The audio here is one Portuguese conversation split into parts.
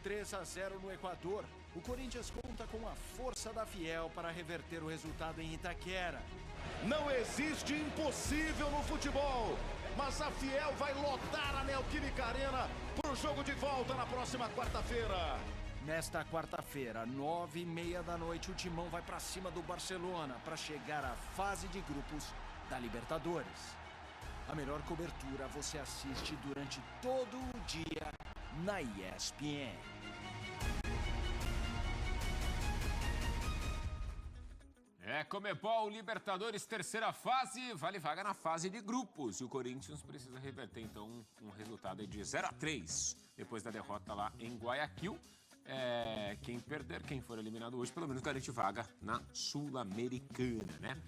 3-0 no Equador, o Corinthians conta com a força da Fiel para reverter o resultado em Itaquera. Não existe impossível no futebol, mas a Fiel vai lotar a Neoquímica Arena para o jogo de volta na próxima quarta-feira. Nesta quarta-feira, 9h30 da noite, o Timão vai para cima do Barcelona para chegar à fase de grupos da Libertadores. A melhor cobertura você assiste durante todo o dia na ESPN. Comebol Libertadores, terceira fase, vale vaga na fase de grupos. E o Corinthians precisa reverter, então, um resultado de 0-3. Depois da derrota lá em Guayaquil, quem perder, quem for eliminado hoje, pelo menos garante vaga na Sul-Americana, né?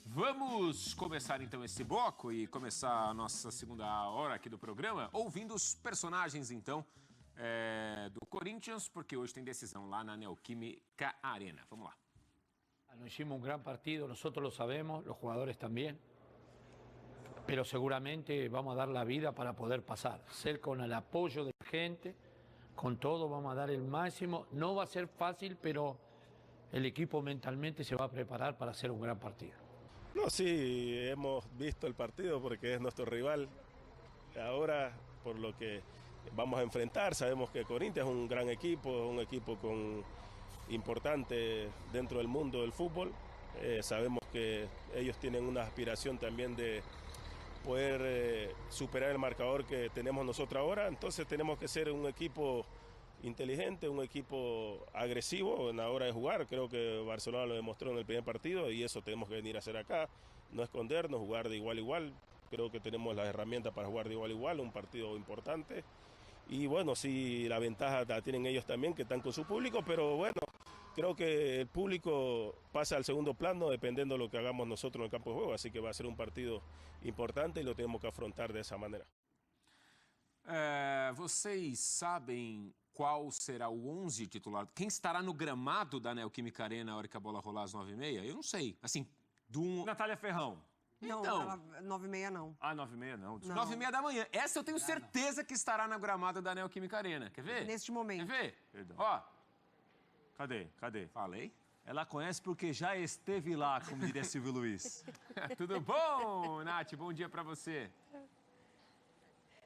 Vamos começar, então, esse bloco e começar a nossa segunda hora aqui do programa, ouvindo os personagens, então, do Corinthians, porque hoje tem decisão lá na Neoquímica Arena. Vamos lá. Nos hicimos un gran partido, nosotros lo sabemos, los jugadores también, pero seguramente vamos a dar la vida para poder pasar, ser con el apoyo de la gente, con todo vamos a dar el máximo, no va a ser fácil, pero el equipo mentalmente se va a preparar para hacer un gran partido. No, sí, hemos visto el partido porque es nuestro rival. Ahora, por lo que vamos a enfrentar, sabemos que Corinthians es un gran equipo, un equipo importante dentro del mundo del fútbol. Sabemos que ellos tienen una aspiración también de poder superar el marcador que tenemos nosotros ahora. Entonces tenemos que ser un equipo inteligente, un equipo agresivo en la hora de jugar. Creo que Barcelona lo demostró en el primer partido y eso tenemos que venir a hacer acá. No escondernos, jugar de igual a igual. Creo que tenemos las herramientas para jugar de igual a igual, un partido importante. Y bueno, sí, la ventaja la tienen ellos también, que están con su público, pero bueno, creo que el público pasa al segundo plano dependiendo de lo que hagamos nosotros en el campo de juego, así que va a ser un partido importante y lo tenemos que afrontar de esa manera. Vocês sabem qual será o 11 titular? Quem estará no gramado da Neoquímica Arena na hora que a bola rolar às 9h30? Eu não sei. Assim, Natália Ferrão. Não, Então. 9h30 não. 9h30 não. 9h30 da manhã. Essa eu tenho certeza que estará na gramada da Neoquímica Arena. Quer ver? Neste momento. Quer ver? Perdão. Ó, Cadê? falei. Ela conhece porque já esteve lá, como diria Silvio Luiz. Tudo bom, Nath? Bom dia pra você.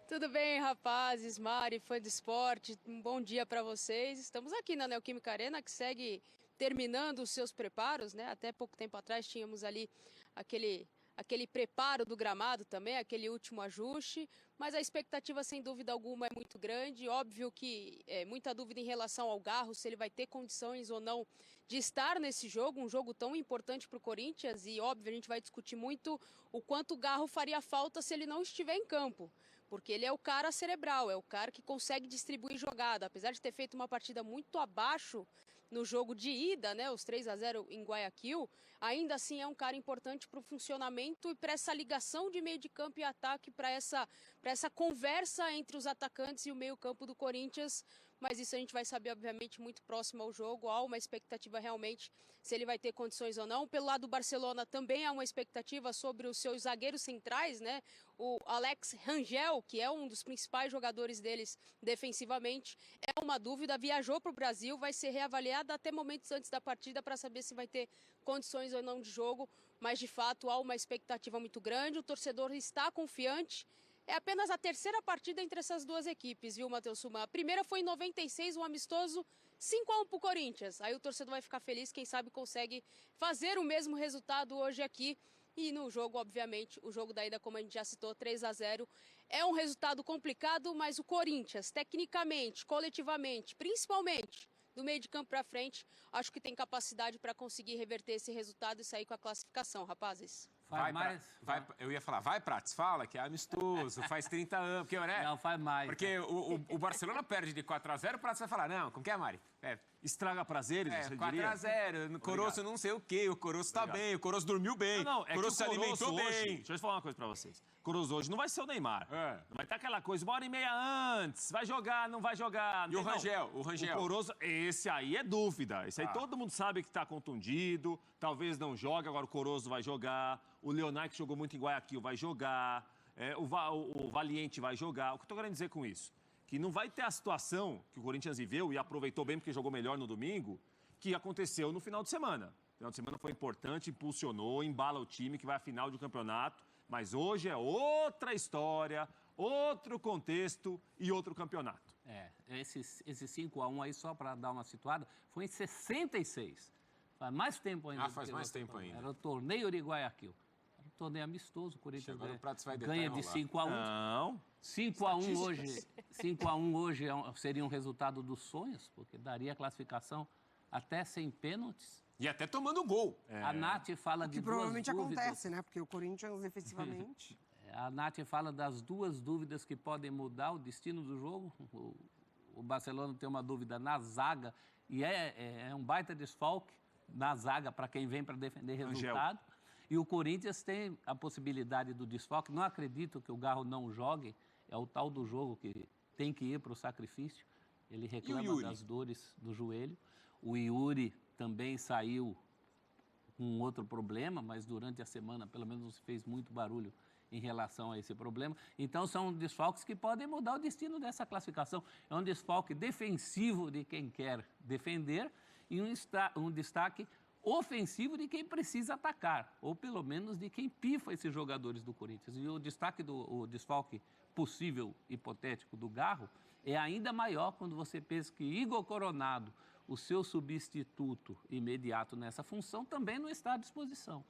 Tudo bem, rapazes, Mari, fã de esporte, um bom dia para vocês. Estamos aqui na Neoquímica Arena, que segue terminando os seus preparos, né? Até pouco tempo atrás tínhamos ali aquele preparo do gramado também, aquele último ajuste, mas a expectativa, sem dúvida alguma, é muito grande. Óbvio que é muita dúvida em relação ao Garro, se ele vai ter condições ou não de estar nesse jogo, um jogo tão importante para o Corinthians, e óbvio, a gente vai discutir muito o quanto o Garro faria falta se ele não estiver em campo, porque ele é o cara cerebral, é o cara que consegue distribuir jogada, apesar de ter feito uma partida muito abaixo no jogo de ida, né, os 3-0 em Guayaquil, ainda assim é um cara importante para o funcionamento e para essa ligação de meio de campo e ataque, para essa conversa entre os atacantes e o meio campo do Corinthians, mas isso a gente vai saber, obviamente, muito próximo ao jogo. Há uma expectativa realmente se ele vai ter condições ou não. Pelo lado do Barcelona também há uma expectativa sobre os seus zagueiros centrais, né? O Alex Rangel, que é um dos principais jogadores deles defensivamente, é uma dúvida, viajou para o Brasil, vai ser reavaliada até momentos antes da partida para saber se vai ter condições ou não de jogo, mas de fato há uma expectativa muito grande, o torcedor está confiante. É apenas a terceira partida entre essas duas equipes, viu, Matheus Suman? A primeira foi em 96, um amistoso 5-1 para o Corinthians. Aí o torcedor vai ficar feliz, quem sabe consegue fazer o mesmo resultado hoje aqui. E no jogo, obviamente, o jogo da ida, como a gente já citou, 3-0, é um resultado complicado, mas o Corinthians, tecnicamente, coletivamente, principalmente do meio de campo para frente, acho que tem capacidade para conseguir reverter esse resultado e sair com a classificação, rapazes. Eu ia falar, vai, Prats, fala que é amistoso, faz 30 anos. Porque, né? Não, faz mais. Porque o Barcelona perde de 4-0, o Prats vai falar, não, como que é, Mari? Estraga prazeres, você diria? 4-0, o Coroço não sei o quê, o Coroço tá bem, o Coroço dormiu bem, Não, o Coroço se alimentou hoje, bem. deixa eu falar uma coisa pra vocês. Coroço hoje não vai ser o Neymar. Não vai estar aquela coisa, 1h30 antes, vai jogar, não vai jogar. E o Rangel? O Coroço, esse aí é dúvida. Esse aí todo mundo sabe que tá contundido, talvez não jogue, agora o Coroço vai jogar, o Leonardo, que jogou muito em Guayaquil, vai jogar, o Valiente vai jogar. O que eu tô querendo dizer com isso? que não vai ter a situação que o Corinthians viveu e aproveitou bem porque jogou melhor no domingo, que aconteceu no final de semana. O final de semana foi importante, impulsionou, embala o time que vai à final de campeonato, mas hoje é outra história, outro contexto e outro campeonato. Esse 5-1 aí, só para dar uma situada, foi em 66. Faz mais tempo ainda. Faz mais tempo ainda. Era o torneio de Guayaquil. Era um torneio amistoso, o Corinthians ganha de 5-1. Não. 5-1 hoje, 5-1 hoje seria um resultado dos sonhos, porque daria a classificação até sem pênaltis. E até tomando gol. A Nath fala de duas dúvidas. Que provavelmente acontece, né? Porque o Corinthians, efetivamente... A Nath fala das duas dúvidas que podem mudar o destino do jogo. O Barcelona tem uma dúvida na zaga e é um baita desfalque na zaga para quem vem para defender resultado. E o Corinthians tem a possibilidade do desfalque. Não acredito que o Garro não jogue. É o tal do jogo que tem que ir para o sacrifício. Ele reclama das dores do joelho. O Yuri também saiu com outro problema, mas durante a semana pelo menos não se fez muito barulho em relação a esse problema. Então, são desfalques que podem mudar o destino dessa classificação. É um desfalque defensivo de quem quer defender e um destaque ofensivo de quem precisa atacar, ou pelo menos de quem pifa esses jogadores do Corinthians. E o desfalque possível, hipotético, do Garro é ainda maior quando você pensa que Igor Coronado, o seu substituto imediato nessa função, também não está à disposição.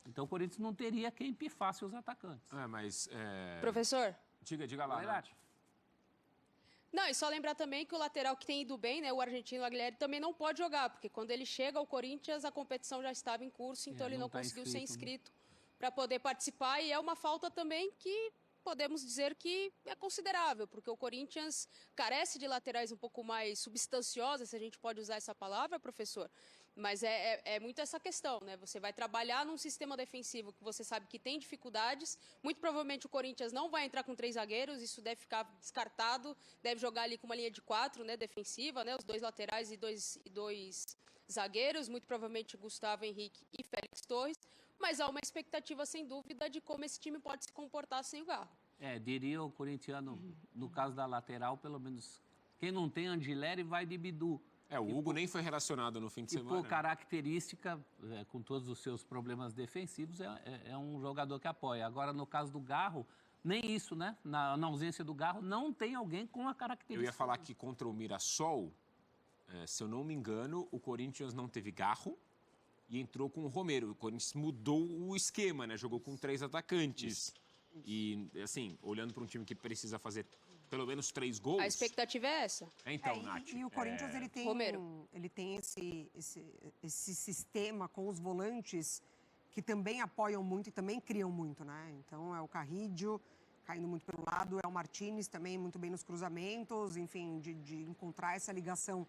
Então, o Corinthians não teria quem pifasse os atacantes. Professor? Diga lá, Nath. Não, e só lembrar também que o lateral que tem ido bem, né, o argentino Aguilera, também não pode jogar, porque quando ele chega ao Corinthians, a competição já estava em curso, então ele não conseguiu ser inscrito para poder participar, e é uma falta também que podemos dizer que é considerável, porque o Corinthians carece de laterais um pouco mais substanciosas, se a gente pode usar essa palavra, professor. Mas é muito essa questão, né? Você vai trabalhar num sistema defensivo que você sabe que tem dificuldades. Muito provavelmente o Corinthians não vai entrar com 3 zagueiros, isso deve ficar descartado. Deve jogar ali com uma linha de 4, né, defensiva, né? Os 2 laterais e dois zagueiros, muito provavelmente Gustavo Henrique e Félix Torres. Mas há uma expectativa, sem dúvida, de como esse time pode se comportar sem o Garro. Diria o corintiano, no caso da lateral, pelo menos, quem não tem Angileri vai de Bidu. O Hugo nem foi relacionado no fim de semana. Por característica, com todos os seus problemas defensivos, é um jogador que apoia. Agora, no caso do Garro, nem isso, né? Na ausência do Garro, não tem alguém com a característica. Eu ia falar que contra o Mirassol, se eu não me engano, o Corinthians não teve Garro e entrou com o Romero. O Corinthians mudou o esquema, né? Jogou com 3 atacantes. Isso. E, assim, olhando para um time que precisa fazer pelo menos 3 gols... A expectativa é essa. Então, Nath... E o Corinthians, ele tem esse sistema com os volantes que também apoiam muito e também criam muito, né? Então, é o Carrídio caindo muito pelo lado, é o Martínez também muito bem nos cruzamentos, enfim, de encontrar essa ligação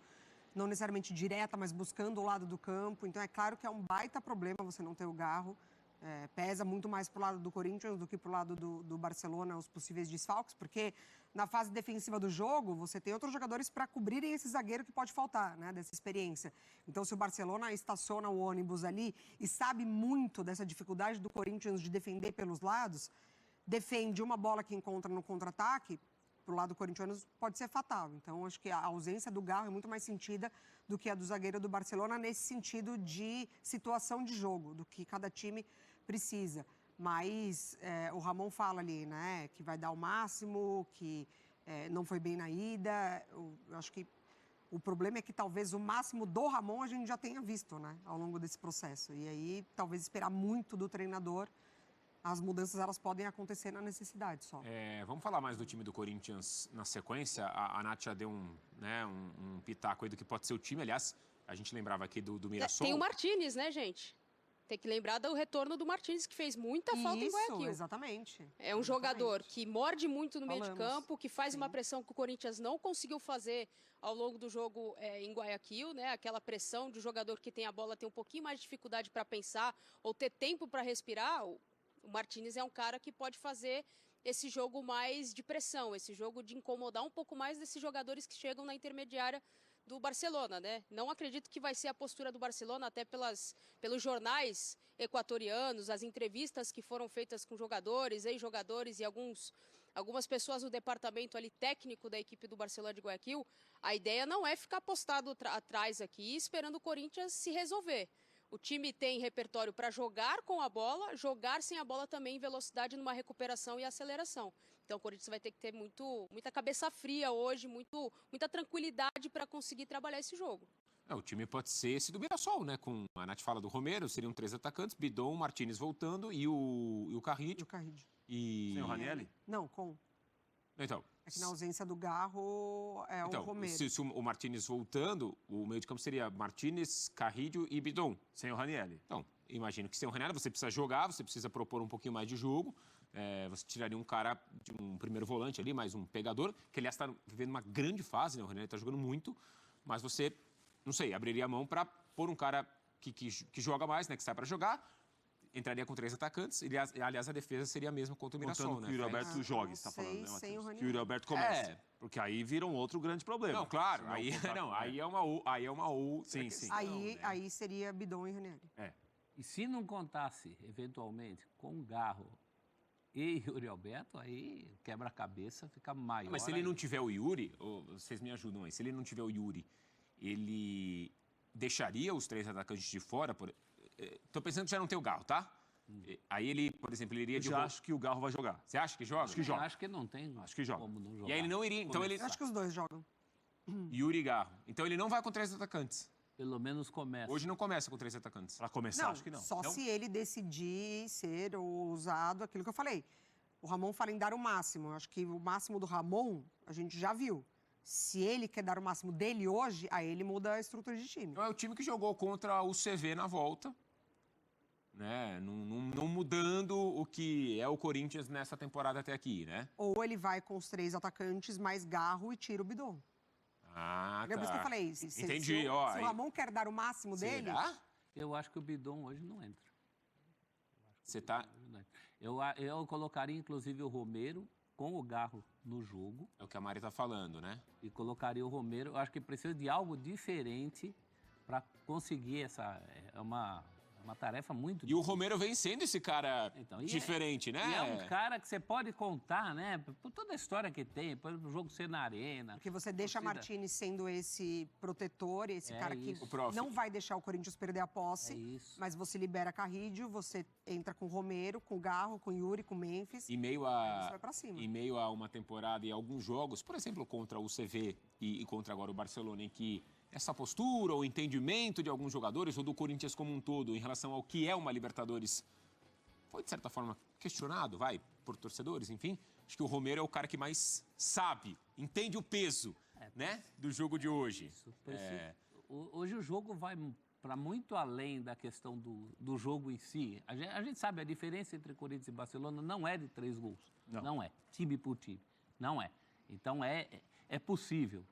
não necessariamente direta, mas buscando o lado do campo. Então, é claro que é um baita problema você não ter o Garro. Pesa muito mais para o lado do Corinthians do que para o lado do Barcelona, os possíveis desfalques, porque na fase defensiva do jogo, você tem outros jogadores para cobrirem esse zagueiro que pode faltar, né, dessa experiência. Então, se o Barcelona estaciona o ônibus ali e sabe muito dessa dificuldade do Corinthians de defender pelos lados, defende uma bola que encontra no contra-ataque, para o lado do corintiano pode ser fatal. Então, acho que a ausência do Garro é muito mais sentida do que a do zagueiro do Barcelona, nesse sentido de situação de jogo, do que cada time precisa. Mas o Ramon fala ali, né, que vai dar o máximo, que não foi bem na ida. Eu acho que o problema é que talvez o máximo do Ramon a gente já tenha visto, né, ao longo desse processo. E aí, talvez esperar muito do treinador, as mudanças elas podem acontecer na necessidade só. Vamos falar mais do time do Corinthians na sequência. A Nath já deu um pitaco aí do que pode ser o time. Aliás, a gente lembrava aqui do Mirassol. Tem o Martínez, né, gente? Tem que lembrar do retorno do Martínez, que fez muita falta em Guayaquil. Exatamente. É um jogador que morde muito no meio de campo, que faz uma pressão que o Corinthians não conseguiu fazer ao longo do jogo em Guayaquil, né? Aquela pressão de jogador que tem a bola, tem um pouquinho mais de dificuldade para pensar ou ter tempo para respirar. O Martínez é um cara que pode fazer esse jogo mais de pressão, esse jogo de incomodar um pouco mais desses jogadores que chegam na intermediária do Barcelona, né? Não acredito que vai ser a postura do Barcelona, até pelos jornais equatorianos, as entrevistas que foram feitas com jogadores, ex-jogadores e alguns algumas pessoas do departamento ali técnico da equipe do Barcelona de Guayaquil, a ideia não é ficar postado atrás aqui esperando o Corinthians se resolver. O time tem repertório para jogar com a bola, jogar sem a bola também em velocidade numa recuperação e aceleração. Então o Corinthians vai ter que ter muita cabeça fria hoje, muita tranquilidade para conseguir trabalhar esse jogo. O time pode ser esse do Mirassol, né? Com a Nath fala do Romero, seriam 3 atacantes, Bidon, Martínez voltando e o Carrillo. Sem o Ranieri? Não, com. Então, É que na ausência do Garro é o Romero. Se o Martínez voltando, o meio de campo seria Martínez, Carrillo e Bidon. Sem o Ranieri. Então, imagino que sem o Ranieri você precisa jogar, você precisa propor um pouquinho mais de jogo. Você tiraria um cara de um primeiro volante ali, mais um pegador, que aliás está vivendo uma grande fase, né? O Ranieri está jogando muito, mas você, não sei, abriria a mão para pôr um cara que joga mais, né? Que sai para jogar. Entraria com 3 atacantes. Aliás, a defesa seria a mesma contra o Mirassol, Contando né? que o Yuri Alberto jogue, você está falando, né, sem o Matheus? Ranieri. Que o Yuri Alberto comece. Porque aí vira um outro grande problema. Não, claro. Senão Aí, o contrato aí é uma outra Sim, questão, sim. né? Aí seria Bidon e Ranieri. E se não contasse, eventualmente, com o Garro e Yuri Alberto, aí o quebra-cabeça fica maior. Mas se ele não tiver o Yuri, vocês me ajudam aí, se ele não tiver o Yuri, ele deixaria os 3 atacantes de fora? Tô pensando que já não tem o Garro, tá? Aí ele, por exemplo, ele iria de Eu já acho que o Garro vai jogar. Você acha que joga? Acho que joga. Acho que não tem Acho que joga. como não jogar. E aí ele não iria, então ele... Eu acho que os dois jogam. Yuri e Garro. Então ele não vai com 3 atacantes. Pelo menos começa. Hoje não começa com 3 atacantes. Para começar, acho que não. Só Não? se ele decidir ser ousado, aquilo que eu falei. O Ramon fala em dar o máximo. Eu acho que o máximo do Ramon, a gente já viu. Se ele quer dar o máximo dele hoje, aí ele muda a estrutura de time. Então é o time que jogou contra o CV na volta, né? Não mudando o que é o Corinthians nessa temporada até aqui, né? Ou ele vai com os 3 atacantes, mais Garro e tira o Bidon. Ah, É por isso que eu tá. falei. Entendi, se ó. o Ramon quer dar o máximo dele... Será? Eu acho que o Bidon hoje não entra. Você tá... Eu colocaria, inclusive, o Romero com o Garro no jogo. É o que a Mari tá falando, né? E colocaria o Romero. Eu acho que precisa de algo diferente para conseguir essa... É uma tarefa muito E difícil. o Romero vem sendo esse cara diferente, né? E é um cara que você pode contar, né? Por toda a história que tem, por o jogo ser na arena. Porque você deixa Martínez sendo esse protetor, esse cara que não vai deixar o Corinthians perder a posse. Mas você libera Carrillo, você entra com o Romero, com o Garro, com o Yuri, com o Memphis. Em meio você vai pra cima. Em meio a uma temporada e alguns jogos, por exemplo, contra o CV e contra agora o Barcelona, em que essa postura ou entendimento de alguns jogadores ou do Corinthians como um todo em relação ao que é uma Libertadores foi, de certa forma, questionado, por torcedores, enfim. Acho que o Romero é o cara que mais sabe, entende o peso, né, do jogo de hoje. Hoje o jogo vai para muito além da questão do jogo em si. A gente sabe a diferença entre Corinthians e Barcelona não é de 3 gols. Não é. Time por time. Não é. Então é possível.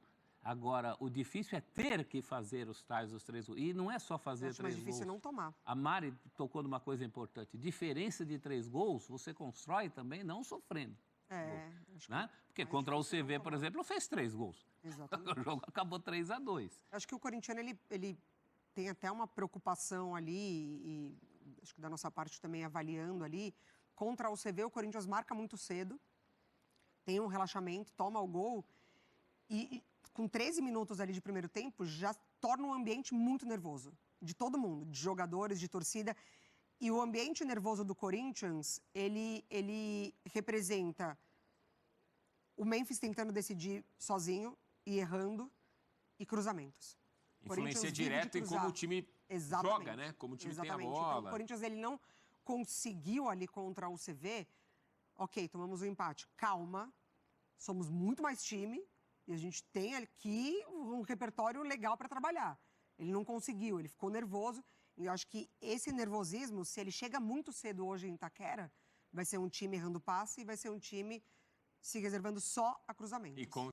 Agora, o difícil é ter que fazer os 3 gols. E não é só fazer 3 gols. Mais difícil é não tomar. A Mari tocou numa coisa importante. Diferença de 3 gols, você constrói também não sofrendo. Né? Porque contra o CV, por exemplo, fez 3 gols. Exatamente. O jogo acabou 3-2. Acho que o corintiano, ele tem até uma preocupação ali, e acho que da nossa parte também avaliando ali. Contra o CV, o Corinthians marca muito cedo, tem um relaxamento, toma o gol e com 13 minutos ali de primeiro tempo, já torna um ambiente muito nervoso. De todo mundo, de jogadores, de torcida. E o ambiente nervoso do Corinthians, ele representa o Memphis tentando decidir sozinho e errando, e cruzamentos. Influencia direto em como o time joga, né? Como o time tem a bola. Então, o Corinthians, ele não conseguiu ali contra o CV. Ok, tomamos o empate. Calma, somos muito mais time. E a gente tem aqui um repertório legal para trabalhar. Ele não conseguiu, ele ficou nervoso. E eu acho que esse nervosismo, se ele chega muito cedo hoje em Itaquera, vai ser um time errando passe e vai ser um time se reservando só a cruzamentos. E com